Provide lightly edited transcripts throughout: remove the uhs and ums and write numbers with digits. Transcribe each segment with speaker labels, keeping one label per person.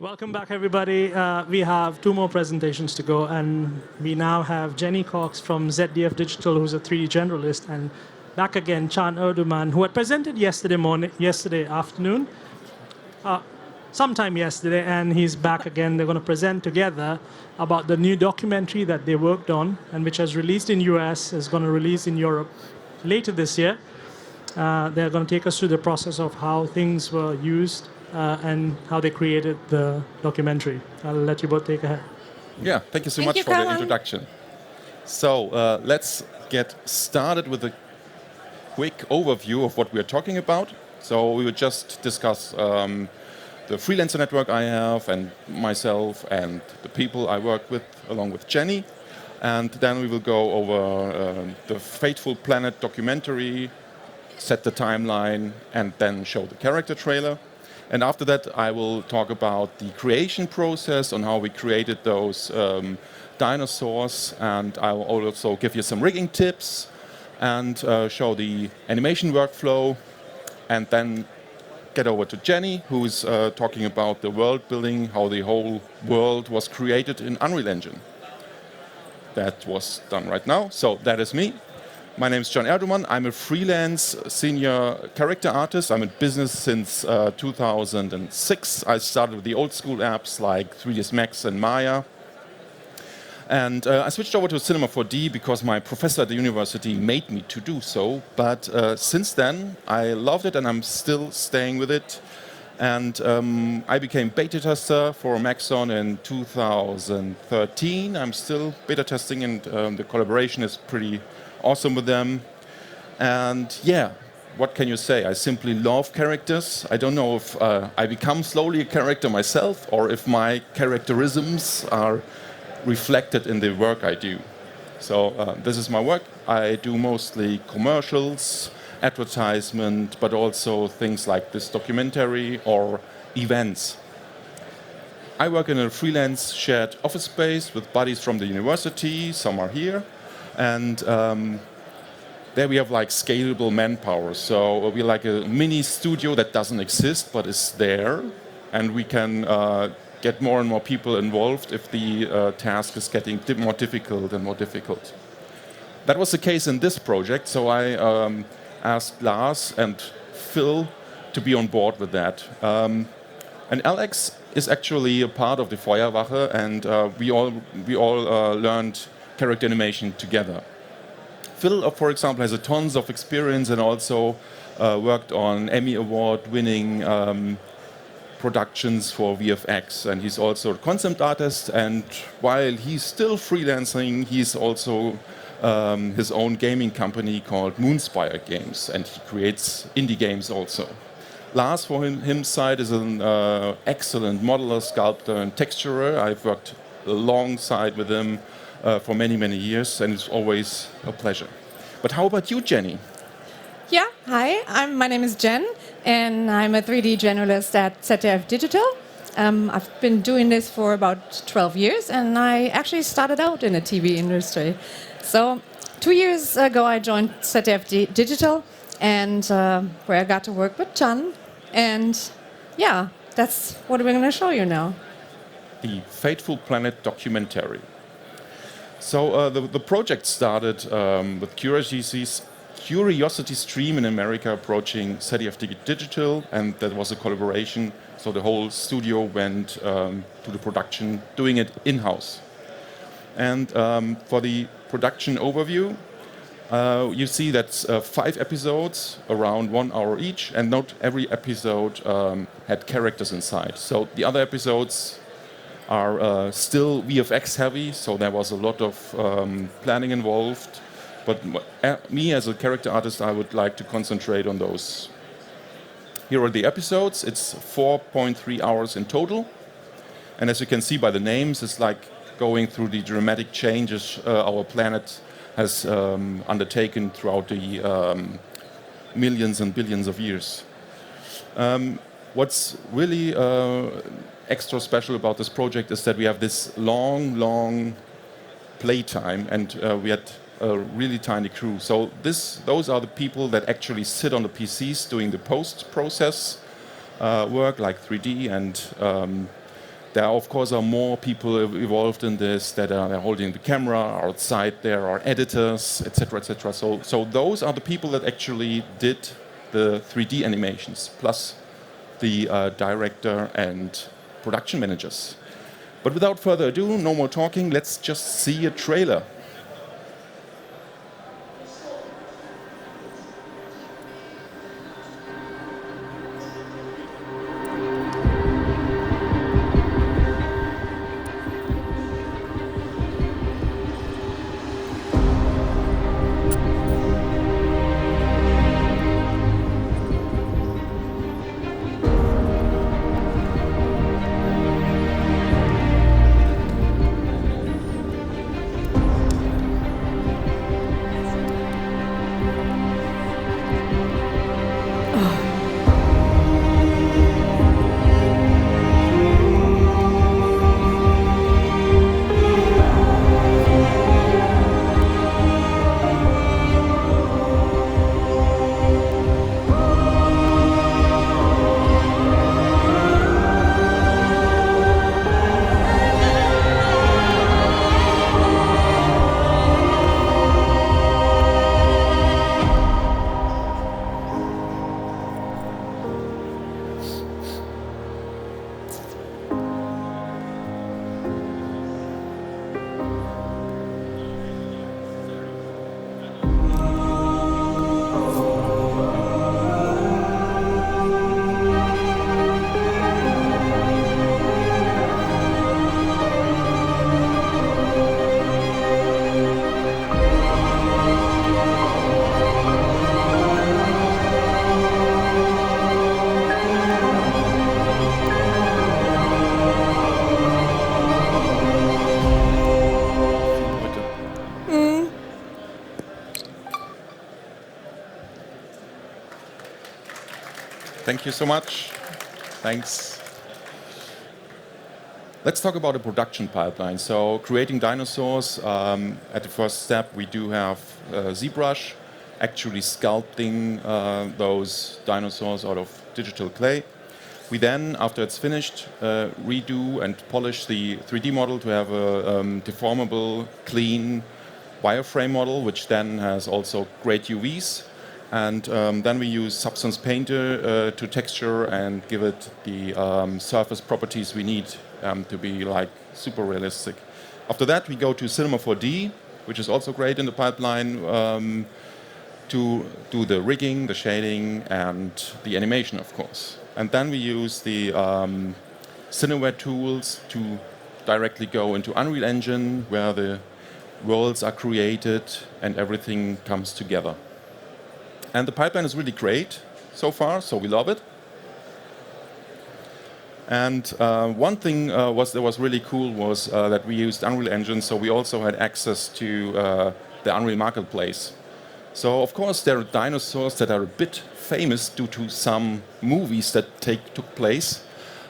Speaker 1: Welcome back, everybody. We have two more presentations to go, and we now have Jenny Cox from ZDF Digital, who's a 3D generalist, and back again, Chan Erduman, who had presented yesterday afternoon, sometime yesterday, and he's back again. They're going to present together about the new documentary that they worked on, and which has released in US, is going to release in Europe later this year. They're going to take us through the process of how things were used and how they created the documentary. I'll let you both take ahead.
Speaker 2: Yeah, thank you so much for the introduction. So let's get started with a quick overview of what we are talking about. So we will just discuss the freelancer network I have and myself and the people I work with along with Jenny. And then we will go over the Fateful Planet documentary, set the timeline, and then show the character trailer. And after that, I will talk about the creation process, on how we created those dinosaurs, and I will also give you some rigging tips and show the animation workflow, and then get over to Jenny, who's talking about the world building, how the whole world was created in Unreal Engine. That was done right now, so that is me. My name is John Erduman. I'm a freelance senior character artist. I'm in business since 2006. I started with the old school apps like 3ds Max and Maya. And I switched over to Cinema 4D because my professor at the university made me to do so. But since then, I loved it and I'm still staying with it. And I became beta tester for Maxon in 2013. I'm still beta testing, and the collaboration is pretty awesome with them. And yeah, what can you say? I simply love characters. I don't know if I become slowly a character myself or if my characterisms are reflected in the work I do. So this is my work. I do mostly commercials, advertisement, but also things like this documentary or events. I work in a freelance shared office space with buddies from the university. Some are here. And there we have like scalable manpower. So we're like a mini studio that doesn't exist but is there. And we can get more and more people involved if the task is getting more difficult and more difficult. That was the case in this project. So I asked Lars and Phil to be on board with that. And Alex is actually a part of the Feuerwache, and we all learned character animation together. Phil, for example, has a tons of experience and also worked on Emmy Award-winning productions for VFX, and he's also a concept artist. And while he's still freelancing, he's also his own gaming company called Moonspire Games, and he creates indie games also. Lars, for his side, is an excellent modeler, sculptor, and texturer. I've worked alongside with him for many, many years, and it's always a pleasure. But how about you, Jenny?
Speaker 3: Yeah, hi, my name is Jen, and I'm a 3D generalist at ZDF Digital. I've been doing this for about 12 years, and I actually started out in the TV industry. So 2 years ago, I joined ZDF Digital, and where I got to work with Chan. And yeah, that's what we're going to show you now.
Speaker 2: The Fateful Planet documentary. So the project started with Curiosity Stream in America approaching ZDF Digital, and that was a collaboration. So the whole studio went to the production, doing it in-house. And for the production overview, you see that's 5 episodes, around 1 hour each, and not every episode had characters inside. So the other episodes are still VFX heavy, so there was a lot of planning involved. But me as a character artist, I would like to concentrate on those. Here are the episodes. It's 4.3 hours in total. And as you can see by the names, it's like going through the dramatic changes our planet has undertaken throughout the millions and billions of years. What's really extra special about this project is that we have this long playtime, and we had a really tiny crew. So those are the people that actually sit on the PCs doing the post-process work, like 3D and There, of course, are more people involved in this that are holding the camera. Outside there are editors, etc., etc. So those are the people that actually did the 3D animations, plus the director and production managers. But without further ado, no more talking, let's just see a trailer. Thank you so much. Thanks. Let's talk about the production pipeline. So creating dinosaurs, at the first step, we do have ZBrush, actually sculpting those dinosaurs out of digital clay. We then, after it's finished, redo and polish the 3D model to have a deformable, clean wireframe model, which then has also great UVs. And then we use Substance Painter to texture and give it the surface properties we need to be like super realistic. After that, we go to Cinema 4D, which is also great in the pipeline, to do the rigging, the shading, and the animation, of course. And then we use the Cineware tools to directly go into Unreal Engine, where the worlds are created and everything comes together. And the pipeline is really great so far, so we love it. And one thing that was really cool was that we used Unreal Engine, so we also had access to the Unreal Marketplace. So of course there are dinosaurs that are a bit famous due to some movies that took place,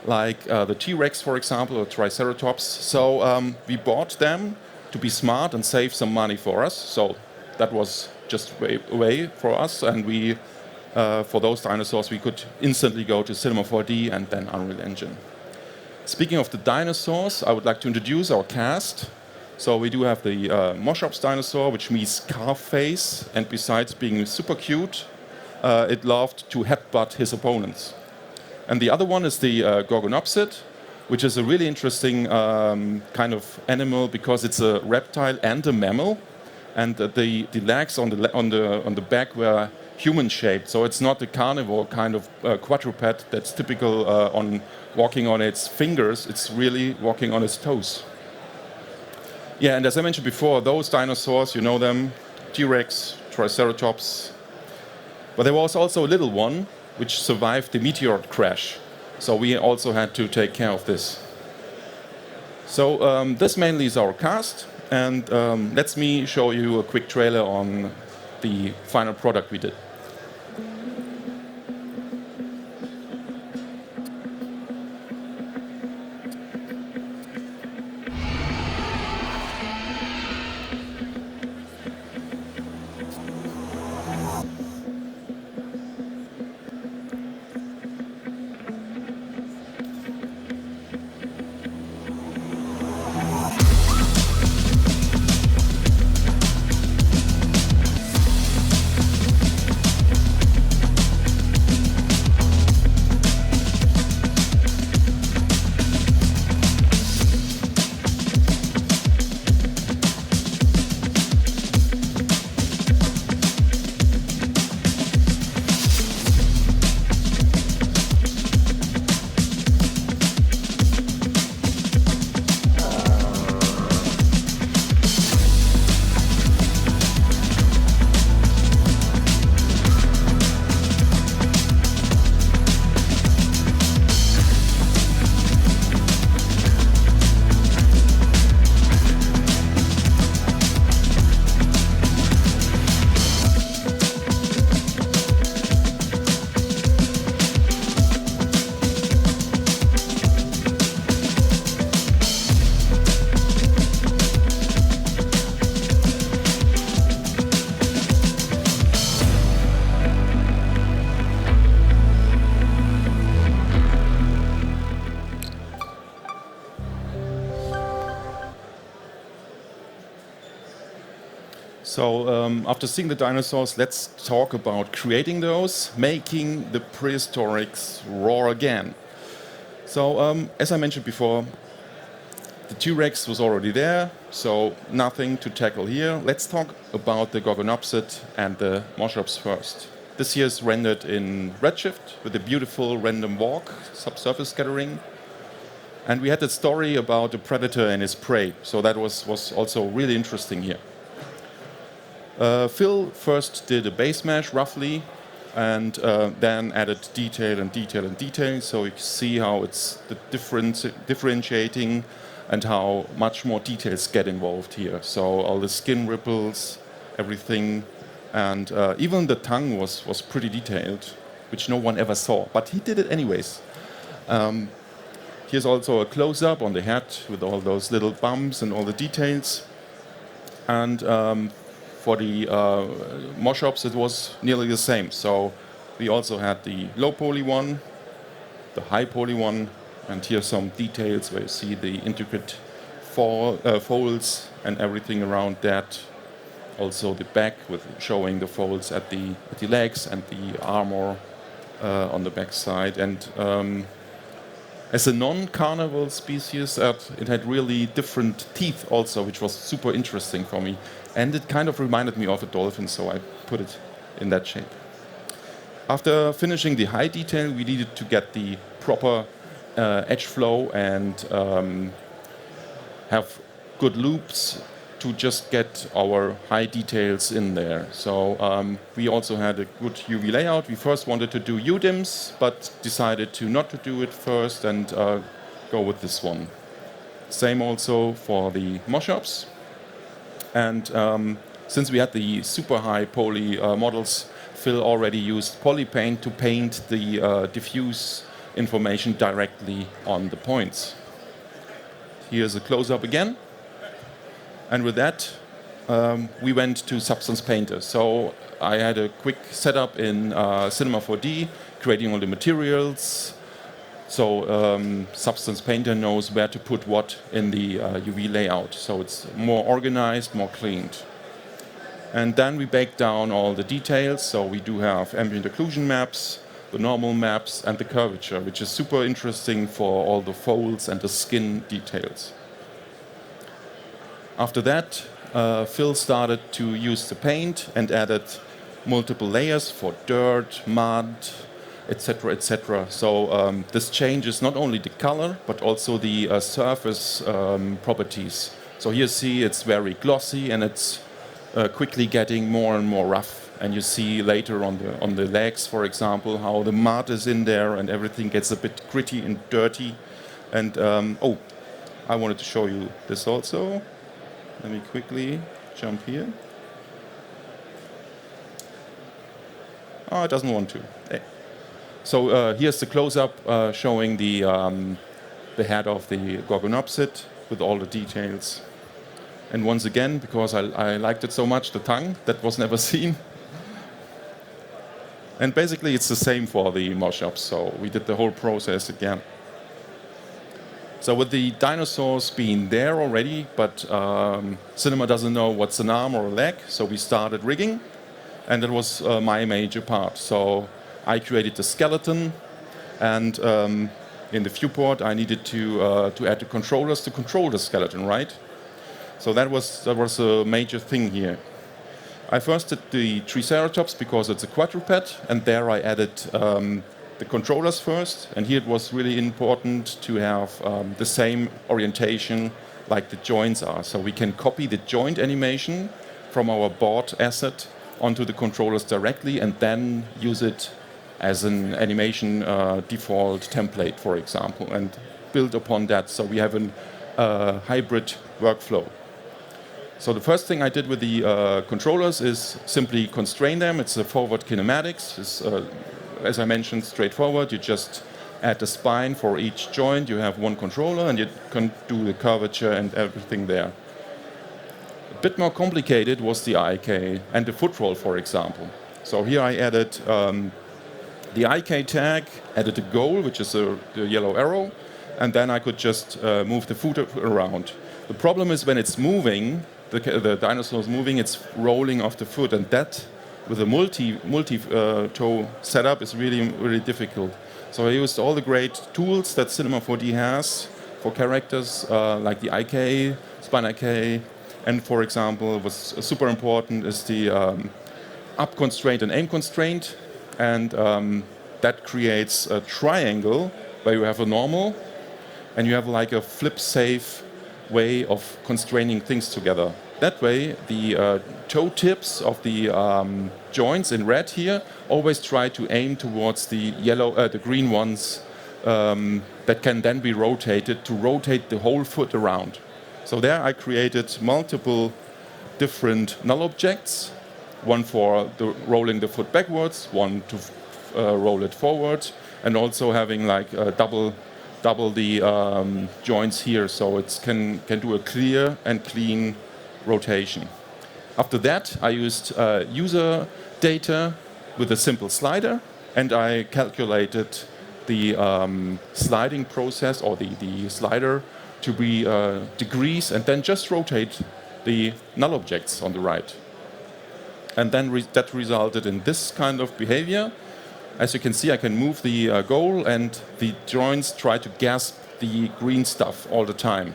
Speaker 2: like the T-Rex, for example, or Triceratops. So we bought them to be smart and save some money for us. So that was just a way for us, and we, for those dinosaurs, we could instantly go to Cinema 4D and then Unreal Engine. Speaking of the dinosaurs, I would like to introduce our cast. So we do have the Moschops dinosaur, which means calf face, and besides being super cute, it loved to headbutt his opponents. And the other one is the Gorgonopsid, which is a really interesting kind of animal because it's a reptile and a mammal. And the legs on the back were human-shaped, so it's not the carnivore kind of quadruped that's typical on walking on its fingers. It's really walking on its toes. Yeah, and as I mentioned before, those dinosaurs, you know them, T-Rex, Triceratops. But there was also a little one which survived the meteor crash, so we also had to take care of this. So this mainly is our cast. And let me show you a quick trailer on the final product we did. So after seeing the dinosaurs, let's talk about creating those, making the prehistorics roar again. So as I mentioned before, the T-Rex was already there, so nothing to tackle here. Let's talk about the Gorgonopsid and the Moschops first. This here is rendered in Redshift with a beautiful random walk, subsurface scattering. And we had the story about the predator and his prey, so that was also really interesting here. Phil first did a base mesh roughly, and then added detail and detail and detail, so you can see how it's the differentiating and how much more details get involved here. So all the skin ripples, everything, and even the tongue was pretty detailed, which no one ever saw, but he did it anyways. Here's also a close-up on the head with all those little bumps and all the details. And for the Moschops, it was nearly the same. So we also had the low poly one, the high poly one, and here's some details where you see the intricate folds and everything around that. Also the back with showing the folds at the legs and the armor on the back side. And as a non-carnival species, it had really different teeth also, which was super interesting for me. And it kind of reminded me of a dolphin, so I put it in that shape. After finishing the high detail, we needed to get the proper edge flow and have good loops to just get our high details in there. So we also had a good UV layout. We first wanted to do UDIMs, but decided to not to do it first and go with this one. Same also for the Moschops. And since we had the super high poly models, Phil already used polypaint to paint the diffuse information directly on the points. Here's a close-up again. And with that, we went to Substance Painter. So I had a quick setup in Cinema 4D, creating all the materials. So Substance Painter knows where to put what in the UV layout. So it's more organized, more cleaned. And then we baked down all the details. So we do have ambient occlusion maps, the normal maps, and the curvature, which is super interesting for all the folds and the skin details. After that, Phil started to use the paint and added multiple layers for dirt, mud, etc., etc. So this changes not only the color, but also the surface properties. So here you see it's very glossy and it's quickly getting more and more rough. And you see later on the legs, for example, how the mud is in there and everything gets a bit gritty and dirty. And oh, I wanted to show you this also. Let me quickly jump here. Oh, it doesn't want to. Hey. So here's the close-up showing the head of the Gorgonopsid with all the details. And once again, because I liked it so much, the tongue, that was never seen. And basically it's the same for the Moschops, so we did the whole process again. So with the dinosaurs being there already, but Cinema doesn't know what's an arm or a leg, so we started rigging, and that was my major part. So I created the skeleton, and in the viewport I needed to add the controllers to control the skeleton, right? So that was a major thing here. I first did the Triceratops because it's a quadruped, and there I added the controllers first, and here it was really important to have the same orientation like the joints are. So we can copy the joint animation from our board asset onto the controllers directly and then use it as an animation default template, for example, and build upon that. So we have a hybrid workflow. So the first thing I did with the controllers is simply constrain them. It's a forward kinematics. It's, as I mentioned, straightforward. You just add the spine for each joint. You have one controller, and you can do the curvature and everything there. A bit more complicated was the IK and the foot roll, for example. So here I added the IK tag, added a goal, which is the yellow arrow, and then I could just move the foot around. The problem is when it's moving, the dinosaur is moving, it's rolling off the foot, and that with a multi toe setup is really difficult. So I used all the great tools that Cinema 4D has for characters, like the IK, Spine IK, and for example, what's super important is the up constraint and aim constraint, and that creates a triangle where you have a normal, and you have like a flip-safe way of constraining things together. That way, the toe tips of the joints in red here always try to aim towards the the green ones that can then be rotated to rotate the whole foot around. So there I created multiple different null objects, one for rolling the foot backwards, one to roll it forward, and also having like double the joints here, so it can do a clear and clean rotation. After that, I used user data with a simple slider, and I calculated the sliding process, or the slider, to be degrees, and then just rotate the null objects on the right. And then that resulted in this kind of behavior. As you can see, I can move the goal, and the joints try to grasp the green stuff all the time.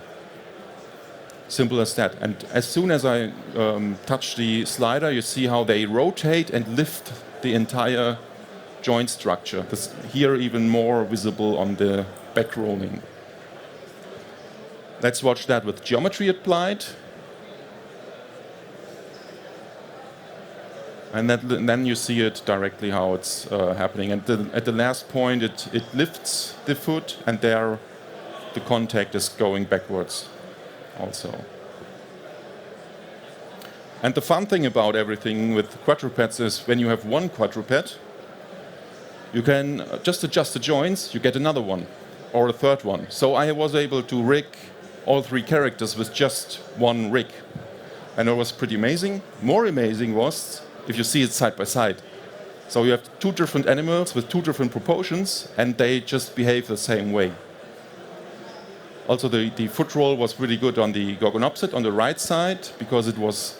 Speaker 2: Simple as that. And as soon as I touch the slider, you see how they rotate and lift the entire joint structure. This here even more visible on the back rolling. Let's watch that with geometry applied. And then you see it directly how it's happening. And at the last point, it lifts the foot, and there the contact is going backwards also. And the fun thing about everything with quadrupeds is when you have one quadruped, you can just adjust the joints, you get another one or a third one. So I was able to rig all three characters with just one rig. And it was pretty amazing. More amazing was if you see it side by side. So you have two different animals with two different proportions, and they just behave the same way. Also, the foot roll was really good on the Gorgonopsid on the right side, because it was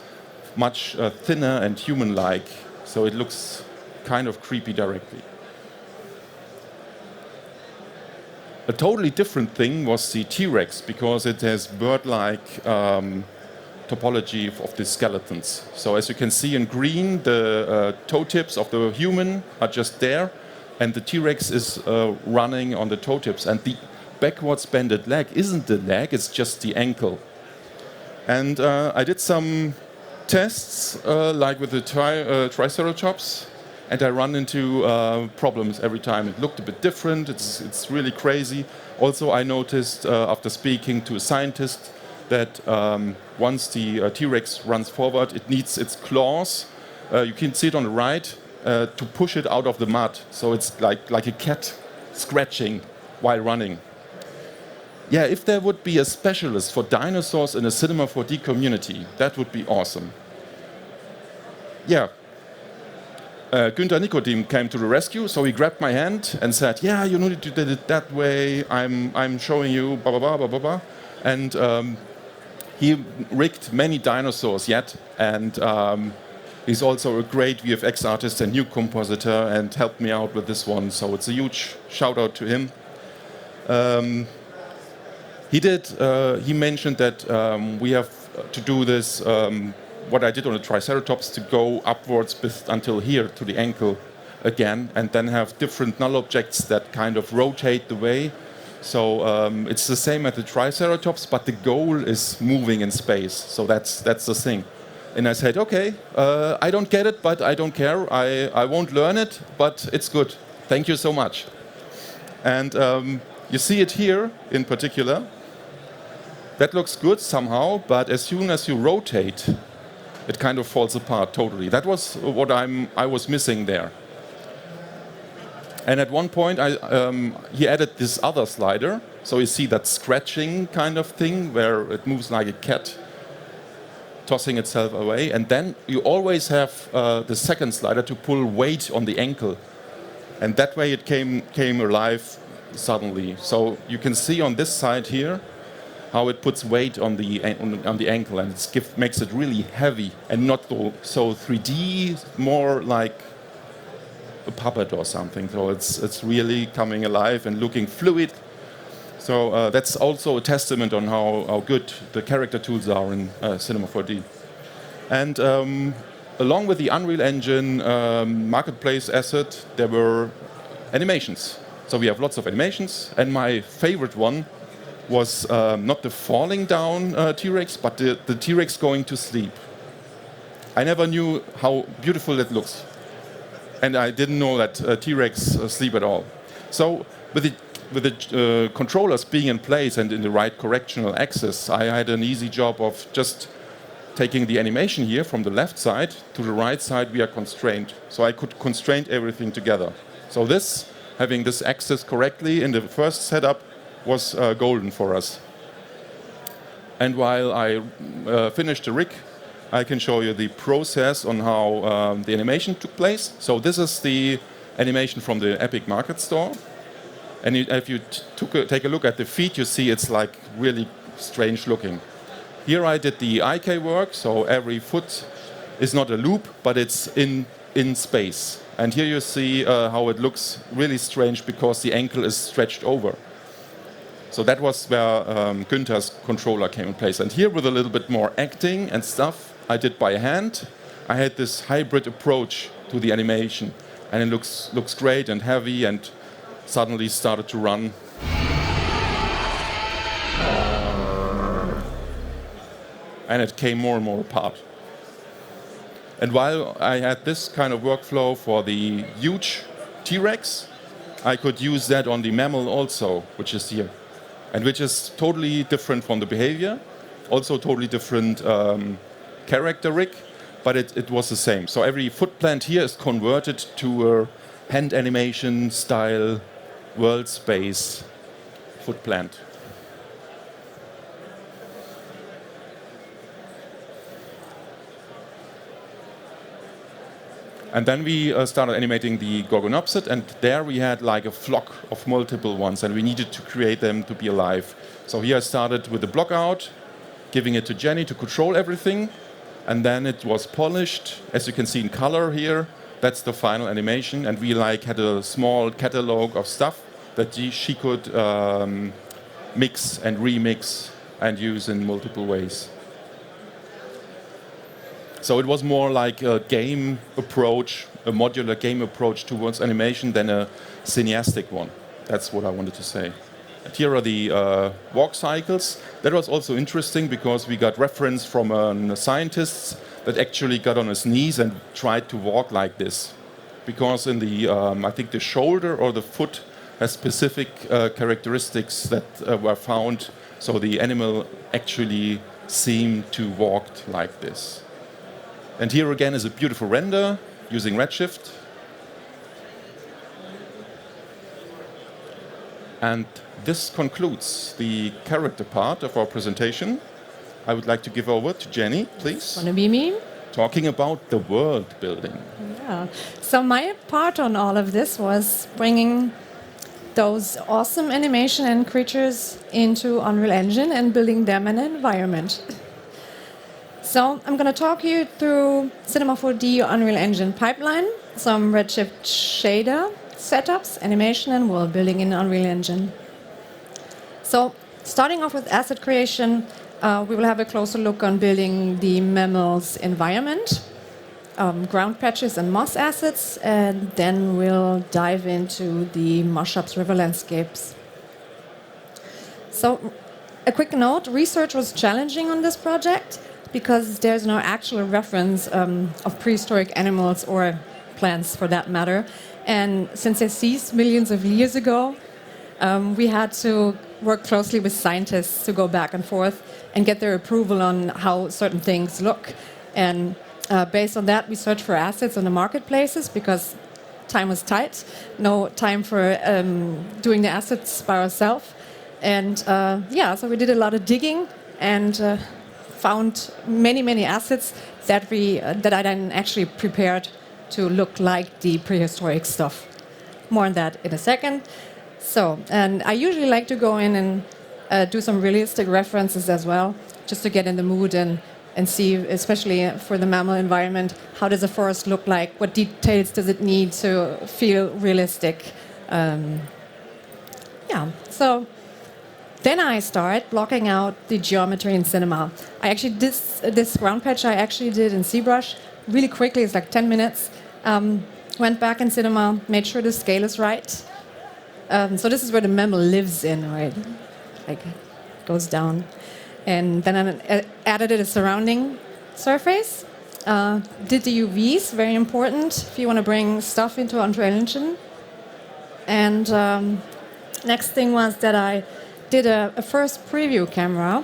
Speaker 2: much thinner and human-like. So it looks kind of creepy directly. A totally different thing was the T-Rex, because it has bird-like topology of the skeletons. So as you can see in green, the toe tips of the human are just there, and the T-Rex is running on the toe tips. And the backwards bended leg isn't the leg, it's just the ankle. And I did some tests, like with the Triceratops, and I run into problems every time. It looked a bit different, it's really crazy. Also, I noticed after speaking to a scientist that once the T-Rex runs forward, it needs its claws. You can see it on the right, to push it out of the mud. So it's like a cat scratching while running. Yeah, if there would be a specialist for dinosaurs in a Cinema 4D community, that would be awesome. Yeah. Günther Nikodem came to the rescue, so he grabbed my hand and said, "Yeah, you need to do it that way. I'm showing you, blah blah blah blah blah blah." And he rigged many dinosaurs yet, and he's also a great VFX artist and new compositor, and helped me out with this one. So it's a huge shout out to him. He mentioned that we have to do this. What I did on the Triceratops, to go upwards until here to the ankle again, and then have different null objects that kind of rotate the way. So it's the same as the Triceratops, but the goal is moving in space. So that's the thing. And I said, okay, I don't get it, but I don't care. I won't learn it, but it's good. Thank you so much. And you see it here in particular. That looks good somehow, but as soon as you rotate, it kind of falls apart totally. That was what I was missing there. And at one point, he added this other slider. So you see that scratching kind of thing, where it moves like a cat tossing itself away. And then you always have the second slider to pull weight on the ankle. And that way it came alive suddenly. So you can see on this side here, how it puts weight on the ankle, and it makes it really heavy and not so 3D, more like a puppet or something. So it's really coming alive and looking fluid. So that's also a testament on how good the character tools are in Cinema 4D. And along with the Unreal Engine marketplace asset, there were animations. So we have lots of animations, and my favorite one was not the falling down T-Rex, but the T-Rex going to sleep. I never knew how beautiful it looks, and I didn't know that T-Rex sleep at all. So with the controllers being in place and in the right correctional axis, I had an easy job of just taking the animation here from the left side to the right side via constraint. So I could constrain everything together. So having this axis correctly in the first setup was golden for us. And while I finished the rig, I can show you the process on how the animation took place. So this is the animation from the Epic Market Store. And if you take a look at the feet, you see it's like really strange looking. Here I did the IK work, so every foot is not a loop, but it's in space. And here you see how it looks really strange because the ankle is stretched over. So that was where Günther's controller came in place. And here with a little bit more acting and stuff I did by hand, I had this hybrid approach to the animation. And it looks great and heavy, and suddenly started to run. And it came more and more apart. And while I had this kind of workflow for the huge T-Rex, I could use that on the mammal also, which is here. And which is totally different from the behavior, also totally different character rig, but it was the same. So every foot plant here is converted to a hand animation style world space foot plant. And then we started animating the Gorgonopsid, and there we had like a flock of multiple ones, and we needed to create them to be alive. So here I started with the block out, giving it to Jenny to control everything, and then it was polished, as you can see in color here. That's the final animation, and we had a small catalog of stuff that she could mix and remix and use in multiple ways. So it was more like a game approach, a modular game approach towards animation than a cineastic one. That's what I wanted to say. And here are the walk cycles. That was also interesting because we got reference from a scientist that actually got on his knees and tried to walk like this. Because in the, I think the shoulder or the foot has specific characteristics that were found. So the animal actually seemed to walk like this. And here again is a beautiful render using Redshift. And this concludes the character part of our presentation. I would like to give over to Jenny, please.
Speaker 3: Wanna be me?
Speaker 2: Talking about the world building.
Speaker 3: Yeah. So my part on all of this was bringing those awesome animation and creatures into Unreal Engine and building them an environment. So I'm going to talk you through Cinema 4D Unreal Engine pipeline, some Redshift shader setups, animation, and world building in Unreal Engine. So starting off with asset creation, we will have a closer look on building the mammal's environment, ground patches and moss assets, and then we'll dive into the Moshups river landscapes. So a quick note, research was challenging on this project, because there's no actual reference of prehistoric animals or plants for that matter. And since they ceased millions of years ago, we had to work closely with scientists to go back and forth and get their approval on how certain things look. And based on that, we searched for assets on the marketplaces because time was tight, no time for doing the assets by ourselves. And so we did a lot of digging and found many assets that I then actually prepared to look like the prehistoric stuff. More on that in a second. So, and I usually like to go in and do some realistic references as well, just to get in the mood and see, especially for the mammal environment, how does a forest look like? What details does it need to feel realistic? So then I start blocking out the geometry in cinema. I actually, this ground patch I actually did in ZBrush really quickly, it's like 10 minutes. Went back in cinema, made sure the scale is right. So this is where the mammal lives in, right? Like, goes down. And then I added a surrounding surface. Did the UVs, very important if you want to bring stuff into Unreal Engine. And next thing was that I did a first preview camera.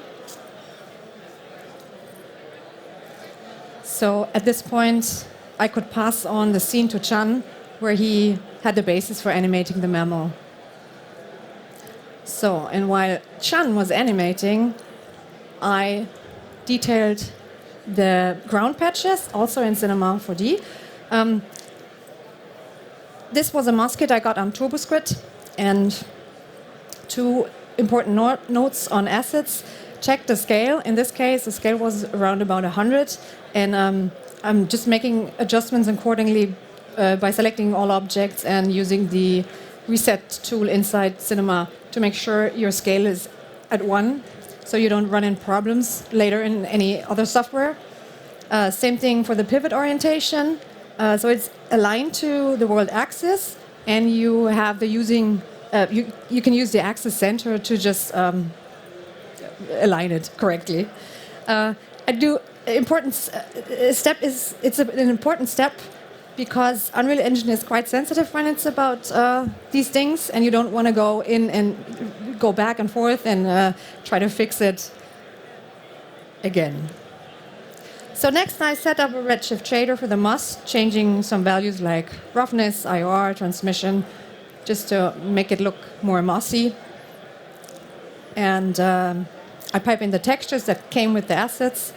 Speaker 3: So at this point, I could pass on the scene to Chan, where he had the basis for animating the mammal. So, and while Chan was animating, I detailed the ground patches, also in Cinema 4D. This was a mouse kit I got on TurboSquid, and two important notes on assets. Check the scale. In this case, the scale was around about 100, and I'm just making adjustments accordingly by selecting all objects and using the reset tool inside Cinema to make sure your scale is at 1, so you don't run into problems later in any other software. Same thing for the pivot orientation. So it's aligned to the world axis, and you have the you can use the axis center to just align it correctly. An important step is an important step because Unreal Engine is quite sensitive when it's about these things, and you don't want to go in and go back and forth and try to fix it again. So next I set up a redshift shader for the moss, changing some values like roughness, IR, transmission, just to make it look more mossy. And I pipe in the textures that came with the assets,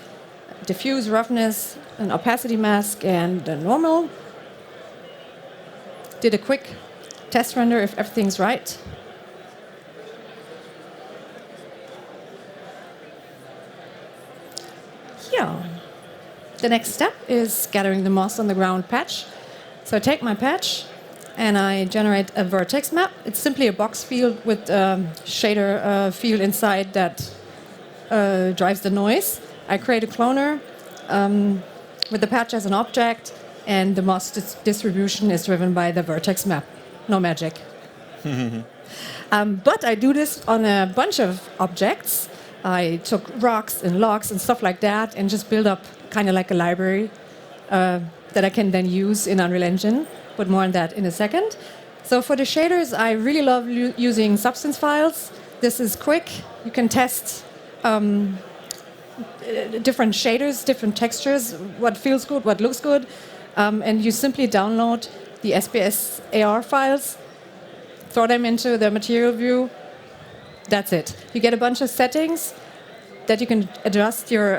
Speaker 3: diffuse, roughness, an opacity mask, and the normal. Did a quick test render if everything's right. Yeah. The next step is gathering the moss on the ground patch. So I take my patch and I generate a vertex map. It's simply a box field with a shader field inside that drives the noise. I create a cloner with the patch as an object, and the moss distribution is driven by the vertex map. No magic. But I do this on a bunch of objects. I took rocks and logs and stuff like that and just build up kind of like a library that I can then use in Unreal Engine, but more on that in a second. So for the shaders, I really love using substance files. This is quick. You can test different shaders, different textures, what feels good, what looks good, and you simply download the SBS AR files, throw them into the material view. That's it. You get a bunch of settings that you can adjust your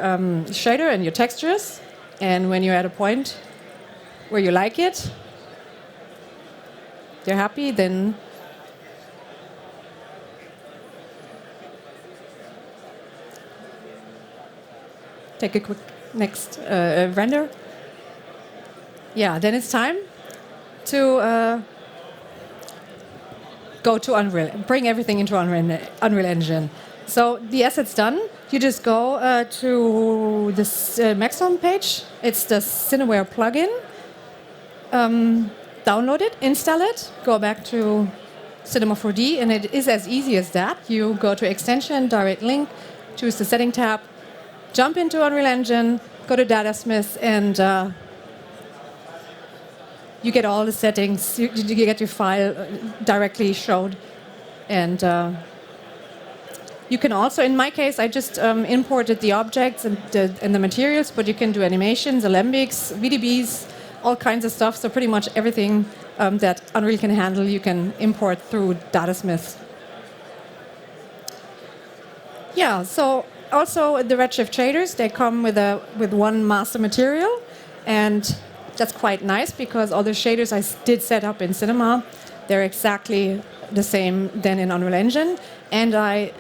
Speaker 3: shader and your textures. And when you're at a point where you like it, you're happy, then take a quick next render. Yeah, then it's time to go to Unreal, bring everything into Unreal Engine. So the asset's done. You just go to this Maxon page. It's the Cineware plugin. Download it, install it, go back to Cinema 4D, and it is as easy as that. You go to Extension, Direct Link, choose the Setting tab, jump into Unreal Engine, go to Datasmith, and you get all the settings. You get your file directly showed. And you can also, in my case, I just imported the objects and the materials, but you can do animations, alembics, VDBs, all kinds of stuff. So pretty much everything that Unreal can handle, you can import through Datasmith. Yeah, so also the redshift shaders, they come with one master material, and that's quite nice because all the shaders I did set up in Cinema, they're exactly the same then in Unreal Engine, and I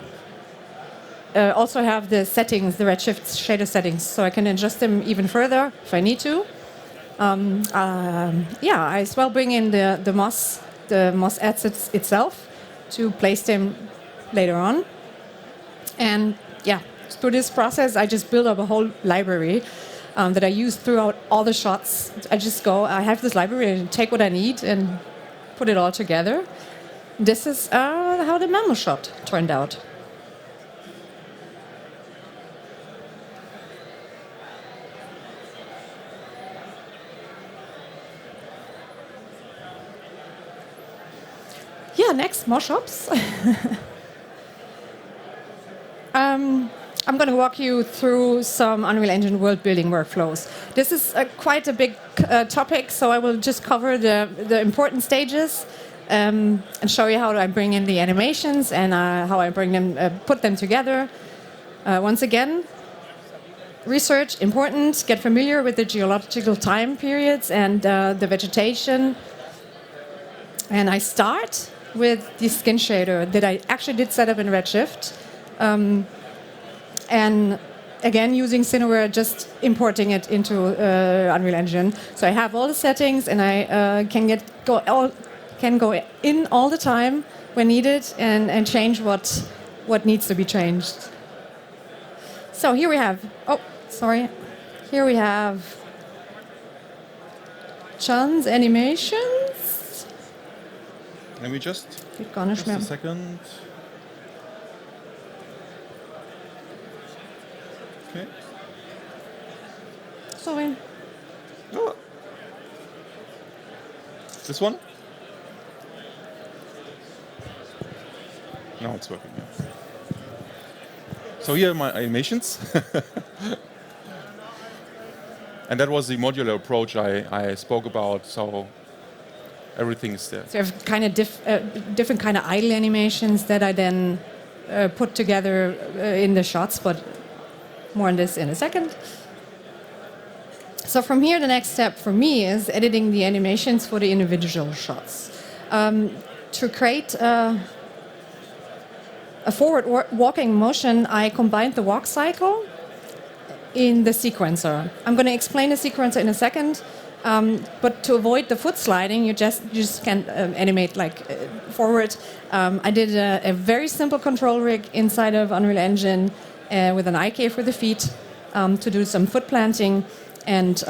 Speaker 3: also have the settings, the Redshift shader settings, so I can adjust them even further if I need to. I as well bring in the MOS assets itself to place them later on. And yeah, through this process, I just build up a whole library that I use throughout all the shots. I have this library and take what I need and put it all together. This is how the mammal shot turned out. Yeah, next, more shops. I'm going to walk you through some Unreal Engine world building workflows. This is quite a big topic, so I will just cover the important stages and show you how I bring in the animations and how I bring them, put them together. Once again, research, important. Get familiar with the geological time periods and the vegetation. And I start with the skin shader that I actually did set up in Redshift. And again, using Cineware, just importing it into Unreal Engine. So I have all the settings, and I can go in all the time when needed and change what needs to be changed. So here we have. Here we have John's animations.
Speaker 2: Let me just a second. Okay.
Speaker 3: Sorry.
Speaker 2: Oh. This one? No, it's working. Yeah. So here are my animations. And that was the modular approach I spoke about. So everything is there.
Speaker 3: So you have kind of different kind of idle animations that I then put together in the shots, but more on this in a second. So from here, the next step for me is editing the animations for the individual shots. To create a forward walking motion, I combined the walk cycle in the sequencer. I'm going to explain the sequencer in a second, but to avoid the foot sliding, you just can't animate forward. I did a very simple control rig inside of Unreal Engine with an IK for the feet to do some foot planting, and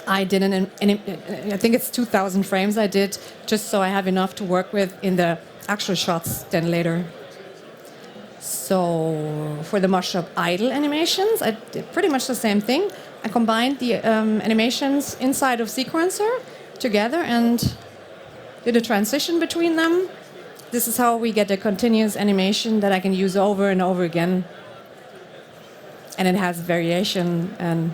Speaker 3: I did I think it's 2,000 frames I did, just so I have enough to work with in the actual shots then later. So for the mashup idle animations, I did pretty much the same thing. I combined the animations inside of sequencer together and did a transition between them. This is how we get a continuous animation that I can use over and over again. And it has variation. And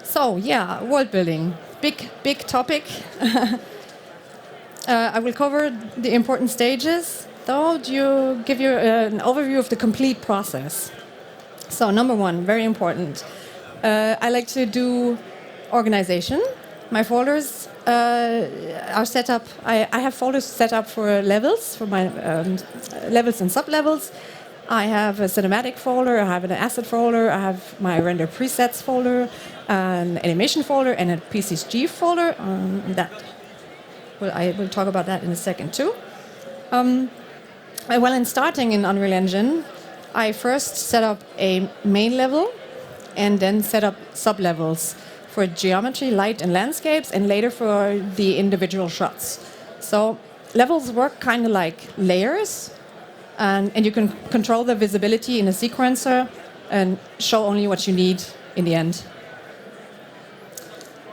Speaker 3: so, yeah, world building. Big topic. I will cover the important stages, though, to give you an overview of the complete process. So, number one, very important. I like to do organization. My folders are set up. I have folders set up for levels, for my levels and sub-levels. I have a cinematic folder, I have an asset folder, I have my render presets folder, an animation folder, and a PCSG folder. I will talk about that in a second too. Well, in starting in Unreal Engine, I first set up a main level and then set up sub-levels for geometry, light, and landscapes, and later for the individual shots. So levels work kind of like layers, and you can control the visibility in a sequencer and show only what you need in the end.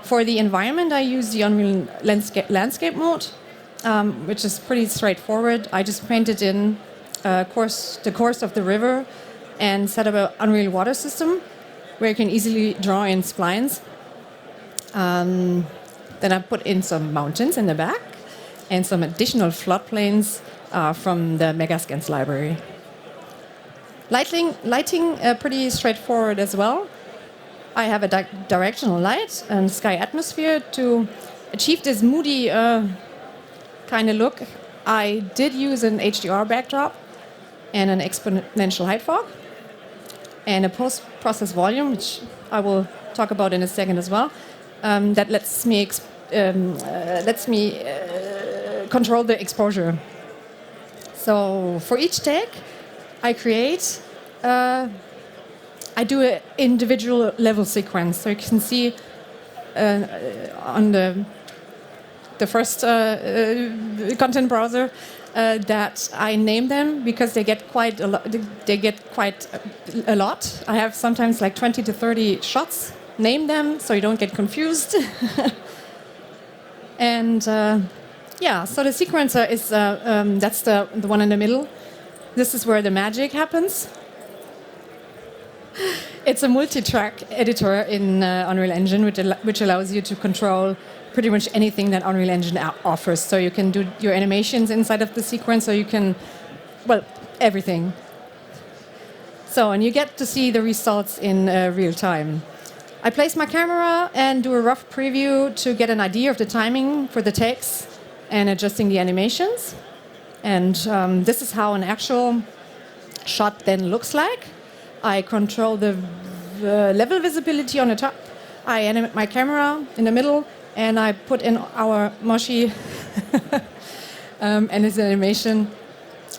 Speaker 3: For the environment, I use the Unreal landscape mode, which is pretty straightforward. I just painted in the course of the river and set up an Unreal water system where you can easily draw in splines. Then I put in some mountains in the back and some additional floodplains from the Megascans library. Lighting, pretty straightforward as well. I have a directional light and sky atmosphere to achieve this moody kind of look. I did use an HDR backdrop and an exponential height fog, and a post-process volume, which I will talk about in a second as well, that lets me control the exposure. So for each take, I create, I do an individual level sequence. So you can see on the first content browser that I name them because they get quite a lot. They get quite a lot. I have sometimes like 20 to 30 shots. Name them so you don't get confused. And yeah, so the sequencer is that's the one in the middle. This is where the magic happens. It's a multi-track editor in Unreal Engine, which allows you to control pretty much anything that Unreal Engine offers. So you can do your animations inside of the sequence, so you can, well, everything. So, and you get to see the results in real time. I place my camera and do a rough preview to get an idea of the timing for the takes and adjusting the animations. And this is how an actual shot then looks like. I control the level visibility on the top. I animate my camera in the middle, and I put in our Moshi and his animation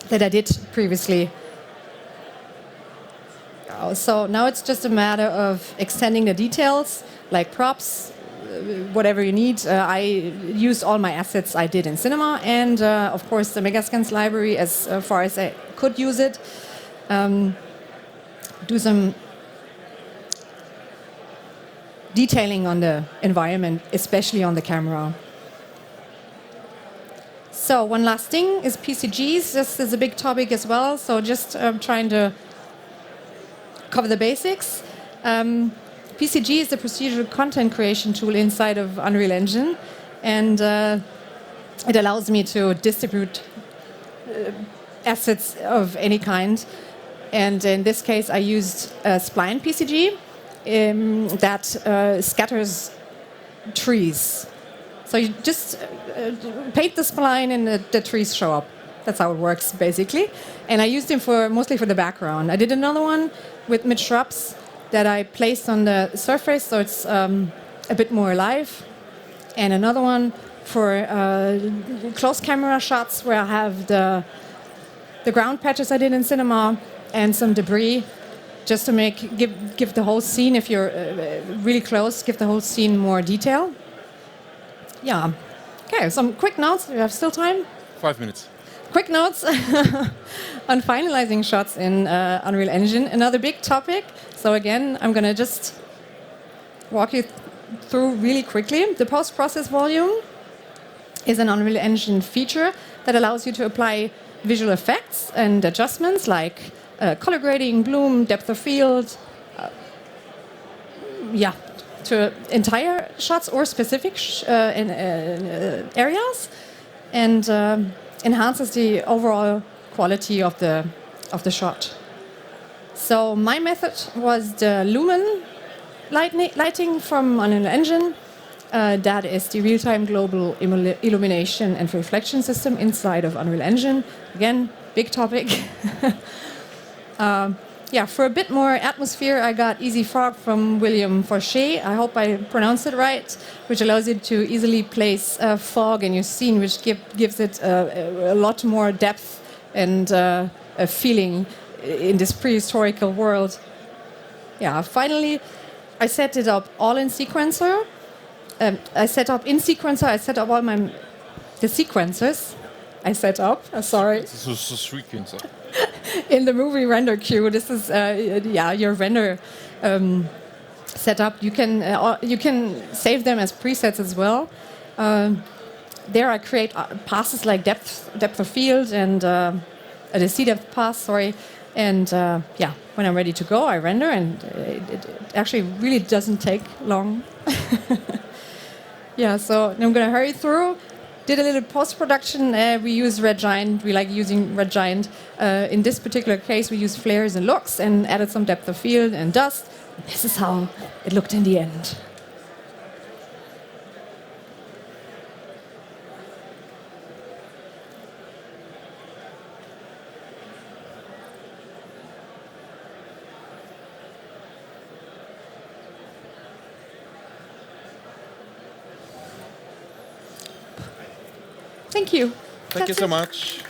Speaker 3: that I did previously. So now it's just a matter of extending the details, like props, whatever you need. I used all my assets I did in Cinema, and of course the Megascans library as far as I could use it. Do some detailing on the environment, especially on the camera. So one last thing is PCGs. This is a big topic as well, so just trying to cover the basics. PCG is the procedural content creation tool inside of Unreal Engine, and it allows me to distribute assets of any kind. And in this case, I used Spline PCG that scatters trees. So you just paint the spline and the trees show up. That's how it works, basically. And I used him mostly for the background. I did another one with mid-shrubs that I placed on the surface, so it's a bit more alive. And another one for close camera shots where I have the ground patches I did in Cinema and some debris, just to give the whole scene, if you're really close, give the whole scene more detail. Yeah. Okay, some quick notes. Do you have still time?
Speaker 2: 5 minutes.
Speaker 3: Quick notes on finalizing shots in Unreal Engine. Another big topic. So again, I'm going to just walk you through really quickly. The post-process volume is an Unreal Engine feature that allows you to apply visual effects and adjustments like color grading, bloom, depth of field, to entire shots or specific areas, and enhances the overall quality of the shot. So my method was the lumen lighting from Unreal Engine. That is the real-time global illumination and reflection system inside of Unreal Engine. Again, big topic. For a bit more atmosphere, I got Easy Fog from William Forshey. I hope I pronounced it right, which allows you to easily place fog in your scene, which gives it a lot more depth and a feeling in this prehistorical world. Yeah, finally, I set it up all in Sequencer. I set up all the sequences. I set up, sorry.
Speaker 2: This is a sequencer.
Speaker 3: In the movie render queue, this is your render setup. You can save them as presets as well. There I create passes like depth of field and the C depth pass. Sorry, and when I'm ready to go, I render, and it actually really doesn't take long. So I'm gonna hurry through. Did a little post-production. We use Red Giant. We like using Red Giant. In this particular case, we used flares and looks and added some depth of field and dust. This is how it looked in the end. Thank you.
Speaker 2: Thank you
Speaker 3: That's
Speaker 2: so
Speaker 3: it.
Speaker 2: much.